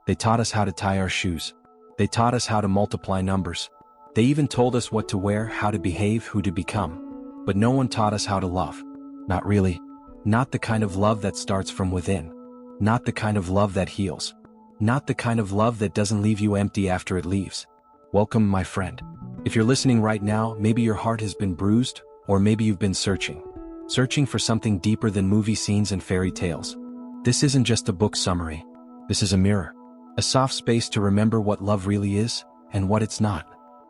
They taught us how to tie our shoes. They taught us how to multiply numbers. They even told us what to wear, how to behave, who to become. But no one taught us how to love. Not really. Not the kind of love that starts from within. Not the kind of love that heals. Not the kind of love that doesn't leave you empty after it leaves. Welcome, my friend. If you're listening right now, maybe your heart has been bruised, or maybe you've been searching for something deeper than movie scenes and fairy tales. This isn't just a book summary. This is a mirror. A soft space to remember what love really is, and what it's not.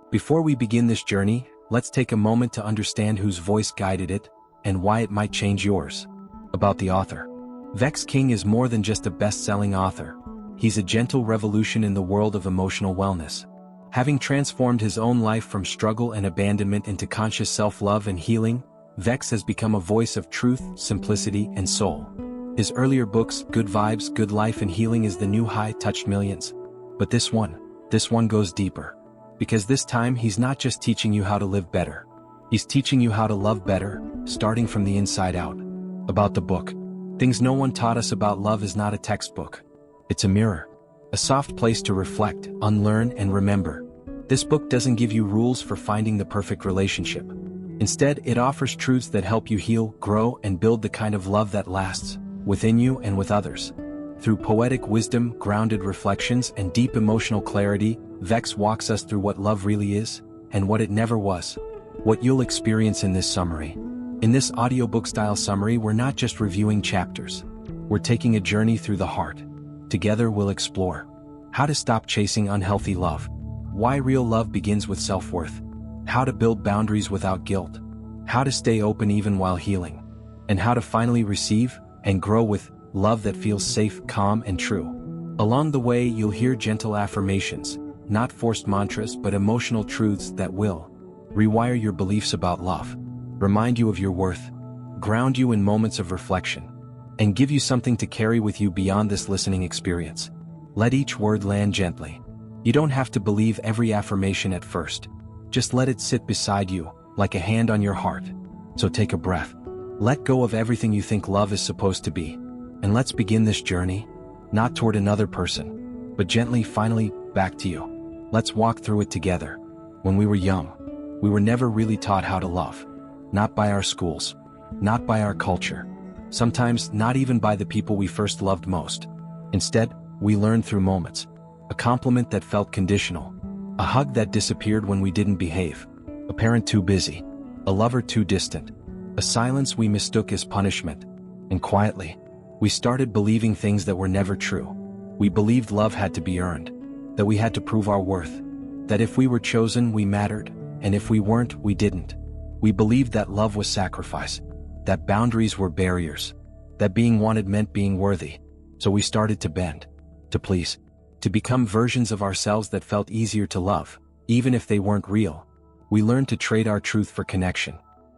Before we begin this journey, let's take a moment to understand whose voice guided it, and why it might change yours. About the author. Vex King is more than just a best-selling author. He's a gentle revolution in the world of emotional wellness. Having transformed his own life from struggle and abandonment into conscious self-love and healing, Vex has become a voice of truth, simplicity, and soul. His earlier books, Good Vibes, Good Life, and Healing is the New High, touched millions. But this one goes deeper. Because this time he's not just teaching you how to live better. He's teaching you how to love better, starting from the inside out. About the book. Things No One Taught Us About Love is not a textbook. It's a mirror. A soft place to reflect, unlearn, and remember. This book doesn't give you rules for finding the perfect relationship. Instead, it offers truths that help you heal, grow, and build the kind of love that lasts, within you and with others. Through poetic wisdom, grounded reflections, and deep emotional clarity, Vex walks us through what love really is, and what it never was. What you'll experience in this summary. In this audiobook-style summary, we're not just reviewing chapters. We're taking a journey through the heart. Together we'll explore how to stop chasing unhealthy love, why real love begins with self-worth, how to build boundaries without guilt, how to stay open even while healing, and how to finally receive and grow with love that feels safe, calm, and true. Along the way, you'll hear gentle affirmations, not forced mantras, but emotional truths that will rewire your beliefs about love, remind you of your worth, ground you in moments of reflection, and give you something to carry with you beyond this listening experience. Let each word land gently. You don't have to believe every affirmation at first. Just let it sit beside you, like a hand on your heart. So take a breath. Let go of everything you think love is supposed to be. And let's begin this journey, not toward another person, but gently, finally, back to you. Let's walk through it together. When we were young, we were never really taught how to love. Not by our schools, not by our culture, sometimes not even by the people we first loved most. Instead, we learned through moments. A compliment that felt conditional, a hug that disappeared when we didn't behave, a parent too busy, a lover too distant, a silence we mistook as punishment. And quietly, we started believing things that were never true. We believed love had to be earned, that we had to prove our worth, that if we were chosen, we mattered, and if we weren't, we didn't. We believed that love was sacrifice, that boundaries were barriers, that being wanted meant being worthy. So we started to bend, to please, to become versions of ourselves that felt easier to love, even if they weren't real. We learned to trade our truth for connection,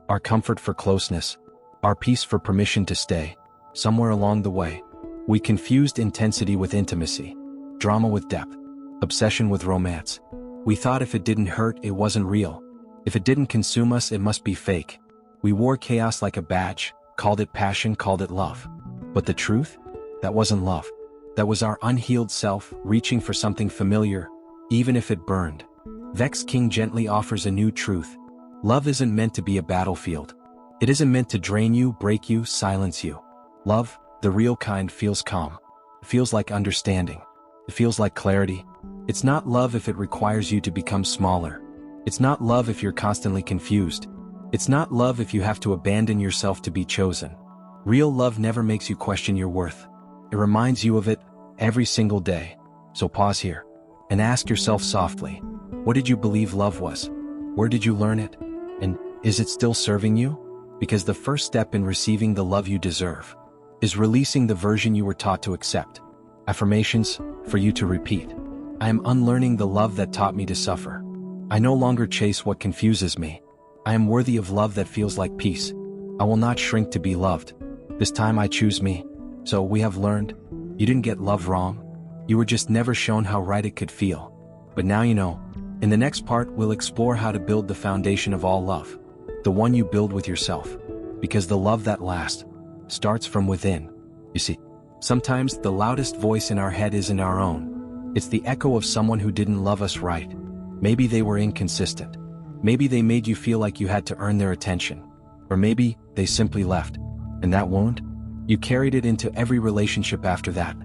our comfort for closeness, our peace for permission to stay. Somewhere along the way, we confused intensity with intimacy, drama with depth, obsession with romance. We thought if it didn't hurt, it wasn't real. If it didn't consume us, it must be fake. We wore chaos like a badge, called it passion, called it love. But the truth? That wasn't love. That was our unhealed self, reaching for something familiar, even if it burned. Vex King gently offers a new truth. Love isn't meant to be a battlefield. It isn't meant to drain you, break you, silence you. Love, the real kind, feels calm. It feels like understanding. It feels like clarity. It's not love if it requires you to become smaller. It's not love if you're constantly confused. It's not love if you have to abandon yourself to be chosen. Real love never makes you question your worth. It reminds you of it every single day. So pause here and ask yourself softly, what did you believe love was? Where did you learn it? And is it still serving you? Because the first step in receiving the love you deserve is releasing the version you were taught to accept. Affirmations for you to repeat. I am unlearning the love that taught me to suffer. I no longer chase what confuses me. I am worthy of love that feels like peace. I will not shrink to be loved. This time I choose me. So we have learned, you didn't get love wrong. You were just never shown how right it could feel. But now you know. In the next part, we'll explore how to build the foundation of all love. The one you build with yourself. Because the love that lasts starts from within. You see, sometimes the loudest voice in our head isn't our own. It's the echo of someone who didn't love us right. Maybe they were inconsistent. Maybe they made you feel like you had to earn their attention. Or maybe they simply left. And that wound? You carried it into every relationship after that.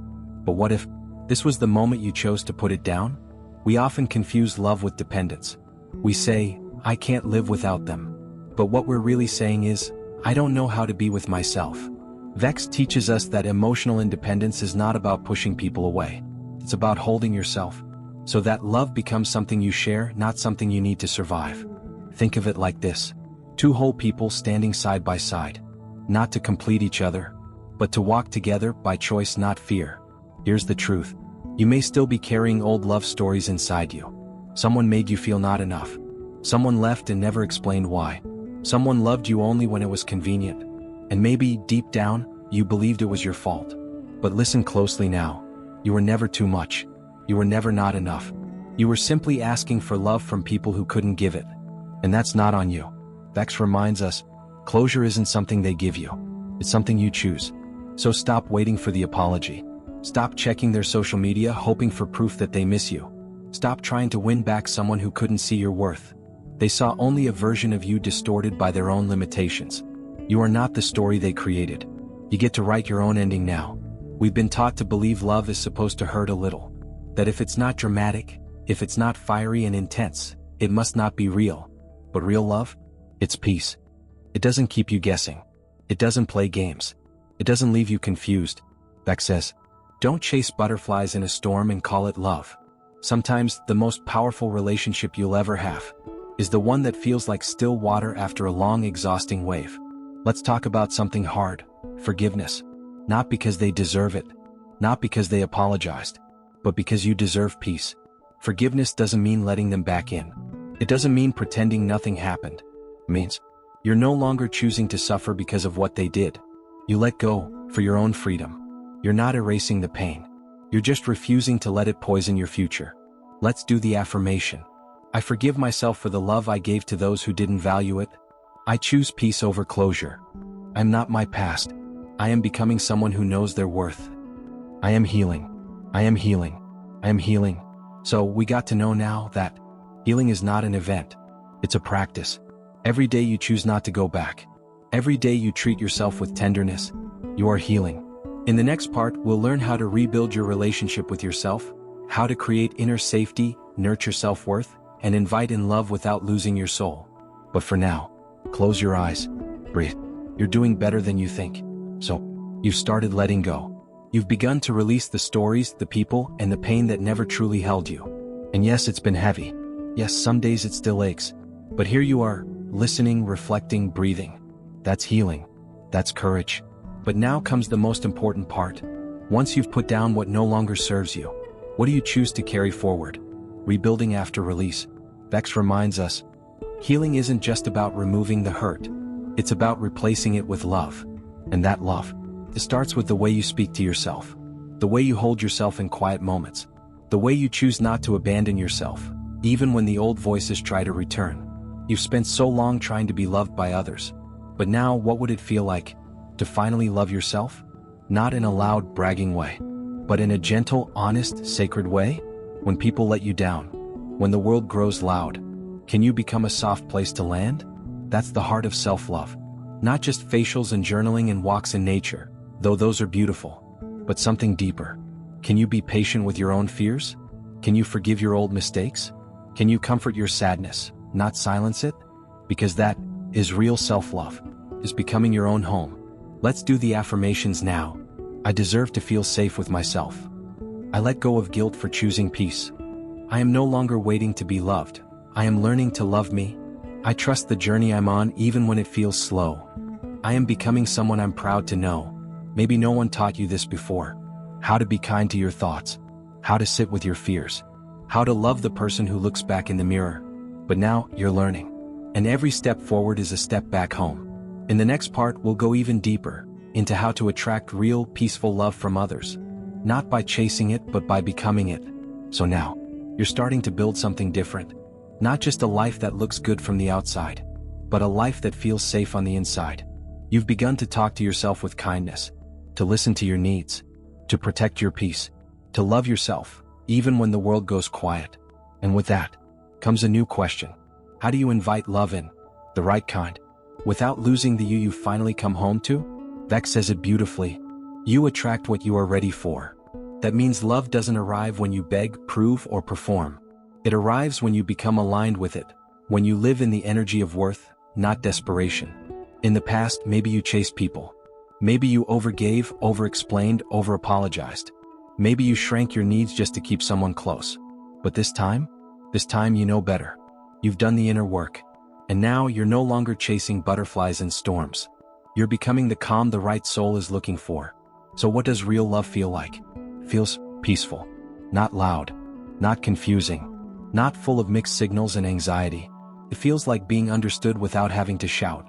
But what if this was the moment you chose to put it down? We often confuse love with dependence. We say, I can't live without them. But what we're really saying is, I don't know how to be with myself. Vex teaches us that emotional independence is not about pushing people away. It's about holding yourself, so that love becomes something you share, not something you need to survive. Think of it like this: two whole people standing side by side. Not to complete each other, but to walk together by choice, not fear. Here's the truth. You may still be carrying old love stories inside you. Someone made you feel not enough. Someone left and never explained why. Someone loved you only when it was convenient. And maybe, deep down, you believed it was your fault. But listen closely now. You were never too much. You were never not enough. You were simply asking for love from people who couldn't give it. And that's not on you. Vex reminds us, closure isn't something they give you. It's something you choose. So stop waiting for the apology. Stop checking their social media hoping for proof that they miss you. Stop trying to win back someone who couldn't see your worth. They saw only a version of you distorted by their own limitations. You are not the story they created. You get to write your own ending now. We've been taught to believe love is supposed to hurt a little. That if it's not dramatic, if it's not fiery and intense, it must not be real. But real love? It's peace. It doesn't keep you guessing. It doesn't play games. It doesn't leave you confused. Beck says, don't chase butterflies in a storm and call it love. Sometimes the most powerful relationship you'll ever have is the one that feels like still water after a long, exhausting wave. Let's talk about something hard: forgiveness. Not because they deserve it, not because they apologized, but because you deserve peace. Forgiveness doesn't mean letting them back in. It doesn't mean pretending nothing happened. It means you're no longer choosing to suffer because of what they did. You let go for your own freedom. You're not erasing the pain. You're just refusing to let it poison your future. Let's do the affirmation. I forgive myself for the love I gave to those who didn't value it. I choose peace over closure. I'm not my past. I am becoming someone who knows their worth. I am healing. I am healing. I am healing. So we got to know now that healing is not an event. It's a practice. Every day you choose not to go back. Every day you treat yourself with tenderness. You are healing. In the next part, we'll learn how to rebuild your relationship with yourself, how to create inner safety, nurture self-worth, and invite in love without losing your soul. But for now, close your eyes. Breathe. You're doing better than you think. So, you've started letting go. You've begun to release the stories, the people, and the pain that never truly held you. And yes, it's been heavy. Yes, some days it still aches. But here you are, listening, reflecting, breathing. That's healing. That's courage. But now comes the most important part. Once you've put down what no longer serves you, what do you choose to carry forward? Rebuilding after release. Vex reminds us, healing isn't just about removing the hurt. It's about replacing it with love. And that love, it starts with the way you speak to yourself, the way you hold yourself in quiet moments, the way you choose not to abandon yourself, even when the old voices try to return. You've spent so long trying to be loved by others. But now, what would it feel like to finally love yourself? Not in a loud, bragging way, but in a gentle, honest, sacred way. When people let you down, when the world grows loud, can you become a soft place to land? That's the heart of self-love. Not just facials and journaling and walks in nature, though those are beautiful, but something deeper. Can you be patient with your own fears? Can you forgive your old mistakes? Can you comfort your sadness, not silence it? Because that is real self-love, is becoming your own home. Let's do the affirmations now. I deserve to feel safe with myself. I let go of guilt for choosing peace. I am no longer waiting to be loved. I am learning to love me. I trust the journey I'm on even when it feels slow. I am becoming someone I'm proud to know. Maybe no one taught you this before. How to be kind to your thoughts. How to sit with your fears. How to love the person who looks back in the mirror. But now, you're learning. And every step forward is a step back home. In the next part, we'll go even deeper into how to attract real, peaceful love from others. Not by chasing it, but by becoming it. So now, you're starting to build something different. Not just a life that looks good from the outside, but a life that feels safe on the inside. You've begun to talk to yourself with kindness, to listen to your needs, to protect your peace, to love yourself, even when the world goes quiet. And with that comes a new question. How do you invite love in? The right kind, without losing the you finally come home to? Vex says it beautifully. You attract what you are ready for. That means love doesn't arrive when you beg, prove, or perform. It arrives when you become aligned with it, when you live in the energy of worth, not desperation. In the past, maybe you chased people. Maybe you overgave, over-explained, over-apologized. Maybe you shrank your needs just to keep someone close. But this time you know better. You've done the inner work. And now you're no longer chasing butterflies in storms. You're becoming the calm the right soul is looking for. So what does real love feel like? Feels peaceful. Not loud. Not confusing. Not full of mixed signals and anxiety. It feels like being understood without having to shout.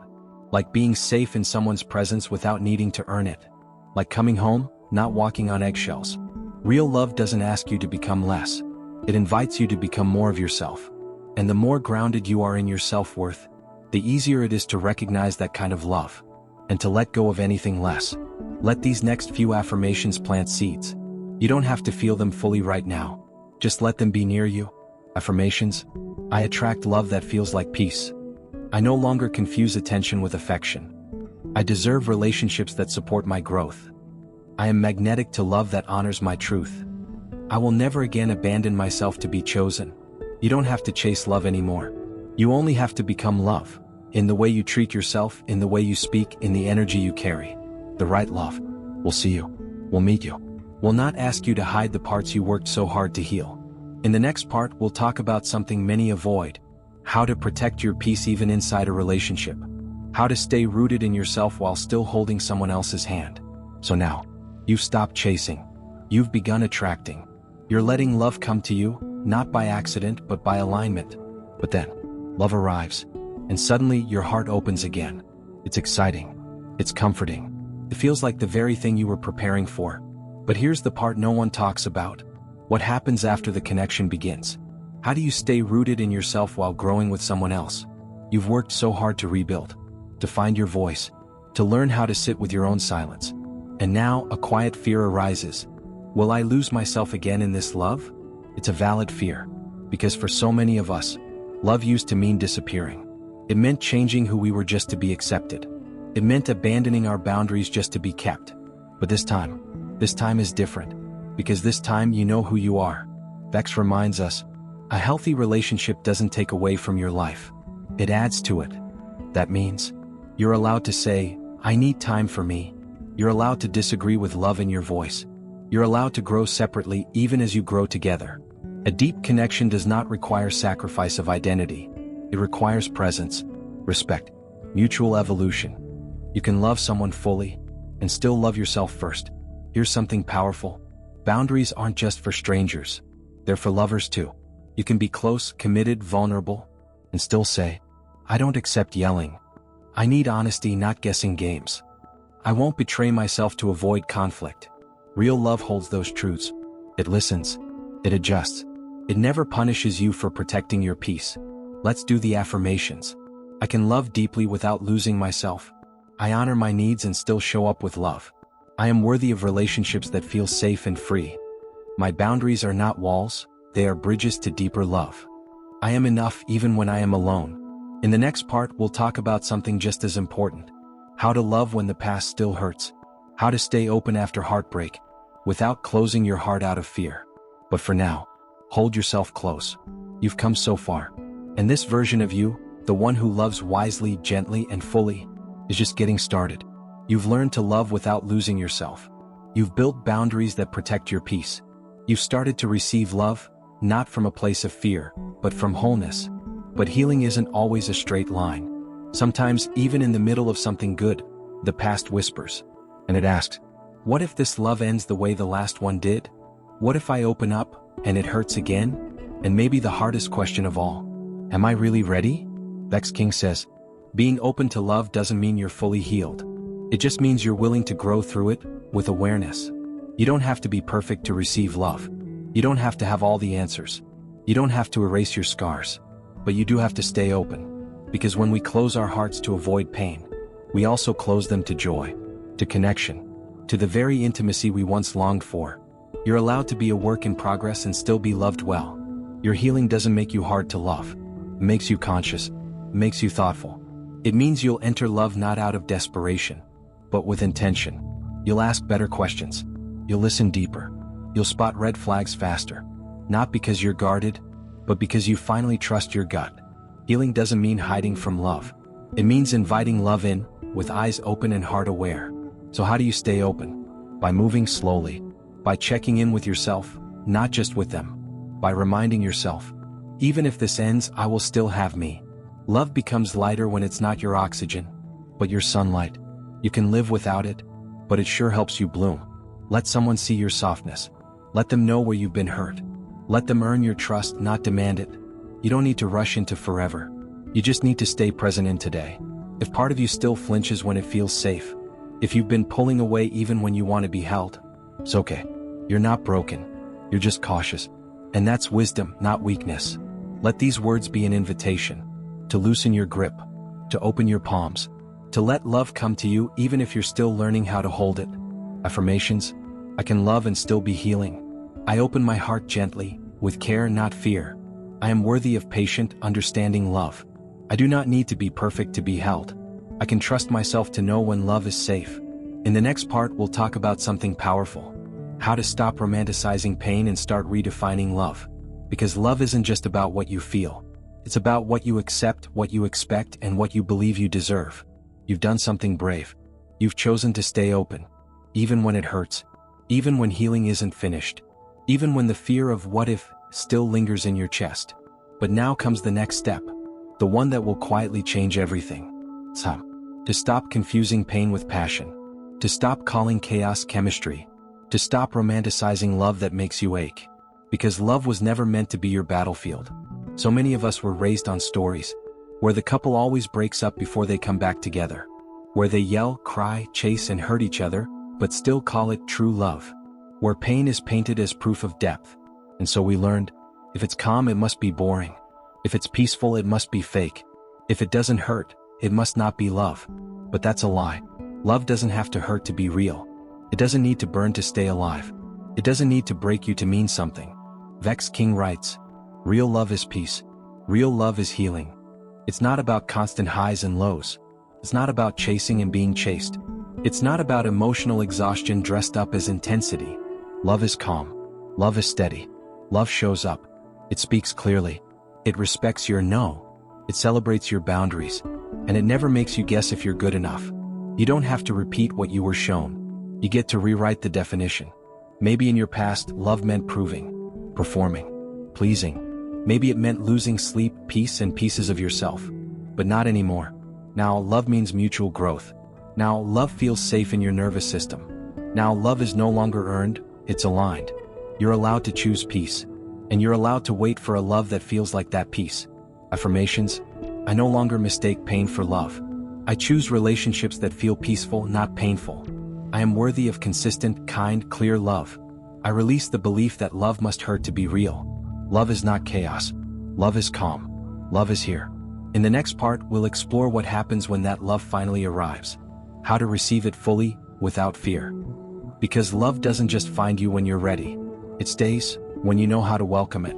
Like being safe in someone's presence without needing to earn it. Like coming home, not walking on eggshells. Real love doesn't ask you to become less. It invites you to become more of yourself. And the more grounded you are in your self-worth, the easier it is to recognize that kind of love. And to let go of anything less. Let these next few affirmations plant seeds. You don't have to feel them fully right now. Just let them be near you. Affirmations. I attract love that feels like peace. I no longer confuse attention with affection. I deserve relationships that support my growth. I am magnetic to love that honors my truth. I will never again abandon myself to be chosen. You don't have to chase love anymore. You only have to become love. In the way you treat yourself, in the way you speak, in the energy you carry. The right love will see you, will meet you, will not ask you to hide the parts you worked so hard to heal. In the next part, we'll talk about something many avoid. How to protect your peace even inside a relationship. How to stay rooted in yourself while still holding someone else's hand. So now, you've stopped chasing. You've begun attracting. You're letting love come to you, not by accident but by alignment. But then, love arrives. And suddenly your heart opens again. It's exciting. It's comforting. It feels like the very thing you were preparing for. But here's the part no one talks about. What happens after the connection begins? How do you stay rooted in yourself while growing with someone else? You've worked so hard to rebuild, to find your voice, to learn how to sit with your own silence. And now a quiet fear arises. Will I lose myself again in this love? It's a valid fear. Because for so many of us, love used to mean disappearing. It meant changing who we were just to be accepted. It meant abandoning our boundaries just to be kept. But this time is different. Because this time you know who you are. Vex reminds us, a healthy relationship doesn't take away from your life. It adds to it. That means, you're allowed to say, I need time for me. You're allowed to disagree with love in your voice. You're allowed to grow separately even as you grow together. A deep connection does not require sacrifice of identity. It requires presence, respect, mutual evolution. You can love someone fully and still love yourself first. Here's something powerful. Boundaries aren't just for strangers. They're for lovers too. You can be close, committed, vulnerable, and still say, I don't accept yelling. I need honesty, not guessing games. I won't betray myself to avoid conflict. Real love holds those truths. It listens. It adjusts. It never punishes you for protecting your peace. Let's do the affirmations. I can love deeply without losing myself. I honor my needs and still show up with love. I am worthy of relationships that feel safe and free. My boundaries are not walls, they are bridges to deeper love. I am enough even when I am alone. In the next part, we'll talk about something just as important. How to love when the past still hurts. How to stay open after heartbreak, without closing your heart out of fear. But for now, hold yourself close. You've come so far. And this version of you, the one who loves wisely, gently, and fully, is just getting started. You've learned to love without losing yourself. You've built boundaries that protect your peace. You've started to receive love, not from a place of fear, but from wholeness. But healing isn't always a straight line. Sometimes, even in the middle of something good, the past whispers. And it asks, what if this love ends the way the last one did? What if I open up, and it hurts again? And maybe the hardest question of all, am I really ready? Vex King says, being open to love doesn't mean you're fully healed. It just means you're willing to grow through it, with awareness. You don't have to be perfect to receive love. You don't have to have all the answers. You don't have to erase your scars. But you do have to stay open. Because when we close our hearts to avoid pain, we also close them to joy, to connection, to the very intimacy we once longed for. You're allowed to be a work in progress and still be loved well. Your healing doesn't make you hard to love. It makes you conscious. It makes you thoughtful. It means you'll enter love not out of desperation, but with intention. You'll ask better questions. You'll listen deeper. You'll spot red flags faster. Not because you're guarded, but because you finally trust your gut. Healing doesn't mean hiding from love. It means inviting love in, with eyes open and heart aware. So how do you stay open? By moving slowly. By checking in with yourself, not just with them. By reminding yourself, even if this ends, I will still have me. Love becomes lighter when it's not your oxygen, but your sunlight. You can live without it, but it sure helps you bloom. Let someone see your softness. Let them know where you've been hurt. Let them earn your trust, not demand it. You don't need to rush into forever. You just need to stay present in today. If part of you still flinches when it feels safe, if you've been pulling away even when you want to be held, it's okay. You're not broken. You're just cautious. And that's wisdom, not weakness. Let these words be an invitation to loosen your grip, to open your palms, to let love come to you even if you're still learning how to hold it. Affirmations: I can love and still be healing. I open my heart gently, with care, not fear. I am worthy of patient, understanding love. I do not need to be perfect to be held. I can trust myself to know when love is safe. In the next part, we'll talk about something powerful: how to stop romanticizing pain and start redefining love. Because love isn't just about what you feel. It's about what you accept, what you expect, and what you believe you deserve. You've done something brave. You've chosen to stay open. Even when it hurts. Even when healing isn't finished. Even when the fear of what if still lingers in your chest. But now comes the next step. The one that will quietly change everything. It's time to stop confusing pain with passion. To stop calling chaos chemistry. To stop romanticizing love that makes you ache. Because love was never meant to be your battlefield. So many of us were raised on stories where the couple always breaks up before they come back together. Where they yell, cry, chase, and hurt each other, but still call it true love. Where pain is painted as proof of depth. And so we learned, if it's calm, it must be boring. If it's peaceful, it must be fake. If it doesn't hurt, it must not be love. But that's a lie. Love doesn't have to hurt to be real. It doesn't need to burn to stay alive. It doesn't need to break you to mean something. Vex King writes, real love is peace. Real love is healing. It's not about constant highs and lows. It's not about chasing and being chased. It's not about emotional exhaustion dressed up as intensity. Love is calm. Love is steady. Love shows up. It speaks clearly. It respects your no. It celebrates your boundaries. And it never makes you guess if you're good enough. You don't have to repeat what you were shown. You get to rewrite the definition. Maybe in your past, love meant proving, performing, pleasing. Maybe it meant losing sleep, peace, and pieces of yourself. But not anymore. Now love means mutual growth. Now love feels safe in your nervous system. Now love is no longer earned, it's aligned. You're allowed to choose peace. And you're allowed to wait for a love that feels like that peace. Affirmations: I no longer mistake pain for love. I choose relationships that feel peaceful, not painful. I am worthy of consistent, kind, clear love. I release the belief that love must hurt to be real. Love is not chaos. Love is calm. Love is here. In the next part, we'll explore what happens when that love finally arrives. How to receive it fully, without fear. Because love doesn't just find you when you're ready. It stays when you know how to welcome it.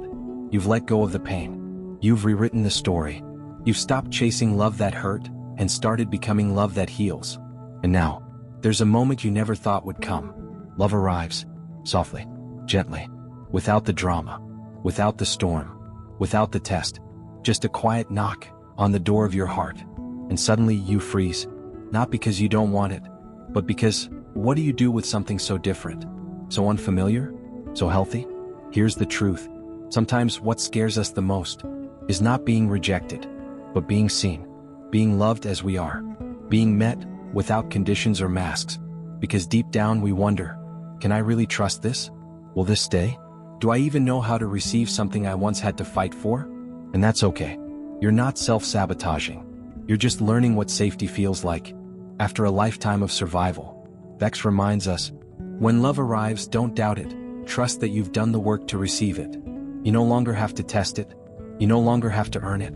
You've let go of the pain. You've rewritten the story. You've stopped chasing love that hurt and started becoming love that heals. And now, there's a moment you never thought would come. Love arrives, softly, gently, without the drama, without the storm, without the test. Just a quiet knock on the door of your heart. And suddenly you freeze. Not because you don't want it, but because, what do you do with something so different? So unfamiliar? So healthy? Here's the truth. Sometimes what scares us the most is not being rejected, but being seen. Being loved as we are. Being met without conditions or masks. Because deep down we wonder, can I really trust this? Will this stay? Do I even know how to receive something I once had to fight for? And that's okay. You're not self-sabotaging. You're just learning what safety feels like after a lifetime of survival. Vex reminds us, when love arrives, don't doubt it. Trust that you've done the work to receive it. You no longer have to test it. You no longer have to earn it.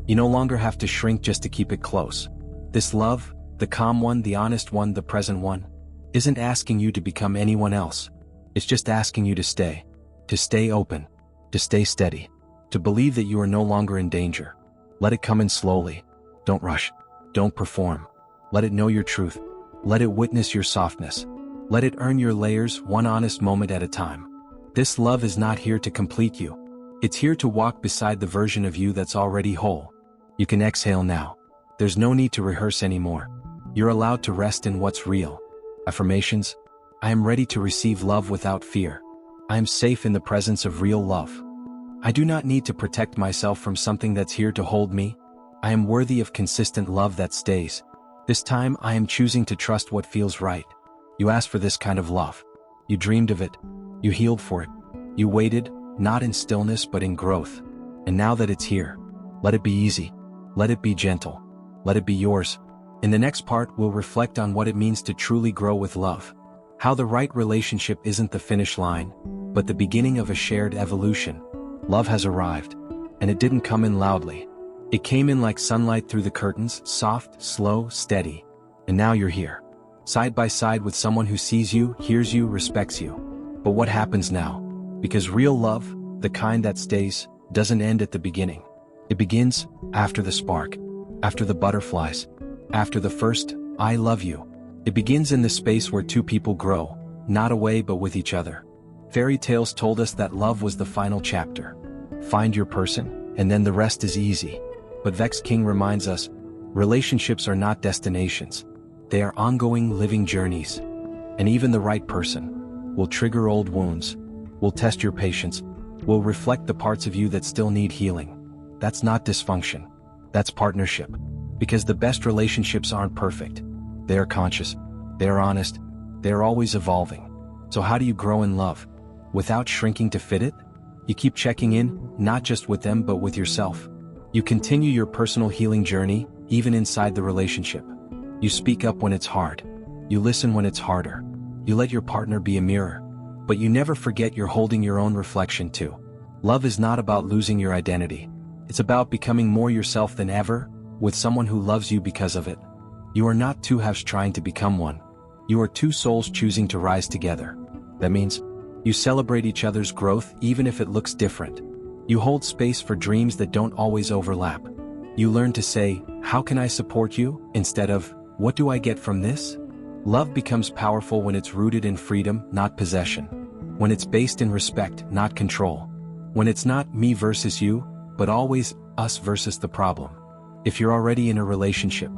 You no longer have to shrink just to keep it close. This love, the calm one, the honest one, the present one, isn't asking you to become anyone else. It's just asking you to stay open, to stay steady, to believe that you are no longer in danger. Let it come in slowly. Don't rush. Don't perform. Let it know your truth. Let it witness your softness. Let it earn your layers one honest moment at a time. This love is not here to complete you. It's here to walk beside the version of you that's already whole. You can exhale now. There's no need to rehearse anymore. You're allowed to rest in what's real. Affirmations: I am ready to receive love without fear. I am safe in the presence of real love. I do not need to protect myself from something that's here to hold me. I am worthy of consistent love that stays. This time I am choosing to trust what feels right. You asked for this kind of love. You dreamed of it. You healed for it. You waited, not in stillness but in growth. And now that it's here, let it be easy. Let it be gentle. Let it be yours. In the next part, we'll reflect on what it means to truly grow with love. How the right relationship isn't the finish line, but the beginning of a shared evolution. Love has arrived, and it didn't come in loudly. It came in like sunlight through the curtains, soft, slow, steady. And now you're here, side by side with someone who sees you, hears you, respects you. But what happens now? Because real love, the kind that stays, doesn't end at the beginning. It begins after the spark, after the butterflies, after the first, I love you. It begins in the space where two people grow, not away but with each other. Fairy tales told us that love was the final chapter. Find your person, and then the rest is easy. But Vex King reminds us, relationships are not destinations. They are ongoing living journeys. And even the right person will trigger old wounds, will test your patience, will reflect the parts of you that still need healing. That's not dysfunction. That's partnership. Because the best relationships aren't perfect. They are conscious. They are honest. They are always evolving. So how do you grow in love? Without shrinking to fit it? You keep checking in, not just with them but with yourself. You continue your personal healing journey, even inside the relationship. You speak up when it's hard. You listen when it's harder. You let your partner be a mirror. But you never forget you're holding your own reflection too. Love is not about losing your identity. It's about becoming more yourself than ever, with someone who loves you because of it. You are not two halves trying to become one. You are two souls choosing to rise together. That means you celebrate each other's growth even if it looks different. You hold space for dreams that don't always overlap. You learn to say, how can I support you, instead of, what do I get from this? Love becomes powerful when it's rooted in freedom, not possession. When it's based in respect, not control. When it's not me versus you, but always us versus the problem. If you're already in a relationship,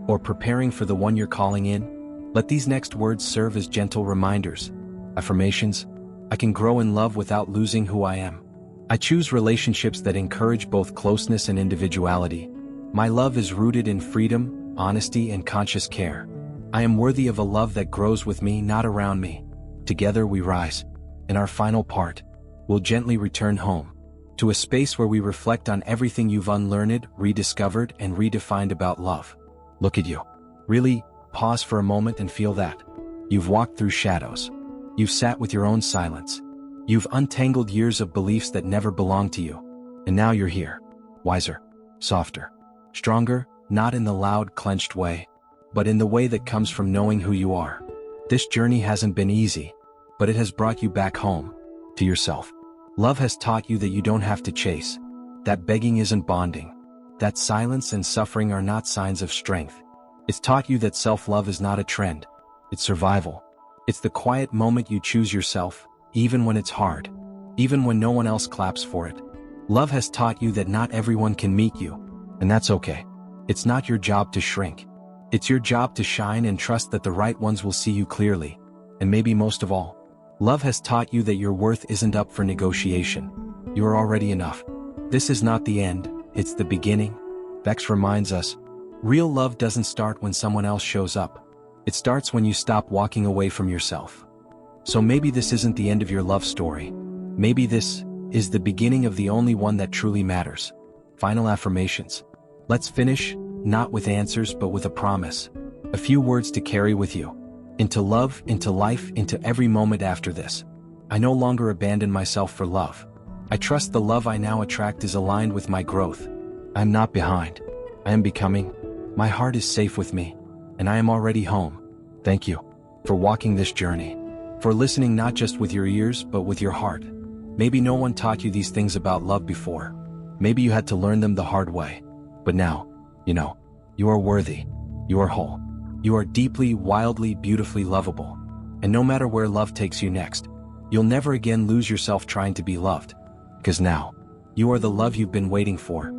or preparing for the one you're calling in, let these next words serve as gentle reminders. Affirmations: I can grow in love without losing who I am. I choose relationships that encourage both closeness and individuality. My love is rooted in freedom, honesty, and conscious care. I am worthy of a love that grows with me, not around me. Together we rise. In our final part, we'll gently return home, to a space where we reflect on everything you've unlearned, rediscovered, and redefined about love. Look at you. Really, pause for a moment and feel that. You've walked through shadows. You've sat with your own silence. You've untangled years of beliefs that never belonged to you. And now you're here. Wiser, softer, stronger, not in the loud, clenched way, but in the way that comes from knowing who you are. This journey hasn't been easy, but it has brought you back home, to yourself. Love has taught you that you don't have to chase, that begging isn't bonding, that silence and suffering are not signs of strength. It's taught you that self-love is not a trend, it's survival. It's the quiet moment you choose yourself, even when it's hard, even when no one else claps for it. Love has taught you that not everyone can meet you, and that's okay. It's not your job to shrink. It's your job to shine and trust that the right ones will see you clearly. And maybe most of all, love has taught you that your worth isn't up for negotiation. You are already enough. This is not the end, it's the beginning. Vex reminds us, real love doesn't start when someone else shows up. It starts when you stop walking away from yourself. So maybe this isn't the end of your love story. Maybe this is the beginning of the only one that truly matters. Final affirmations. Let's finish, not with answers but with a promise. A few words to carry with you. Into love, into life, into every moment after this. I no longer abandon myself for love. I trust the love I now attract is aligned with my growth. I am not behind. I am becoming. My heart is safe with me, and I am already home. Thank you for walking this journey. for listening not just with your ears but with your heart. Maybe no one taught you these things about love before. Maybe you had to learn them the hard way. But now, you know, you are worthy. You are whole. You are deeply, wildly, beautifully lovable. And no matter where love takes you next, you'll never again lose yourself trying to be loved. Because now, you are the love you've been waiting for.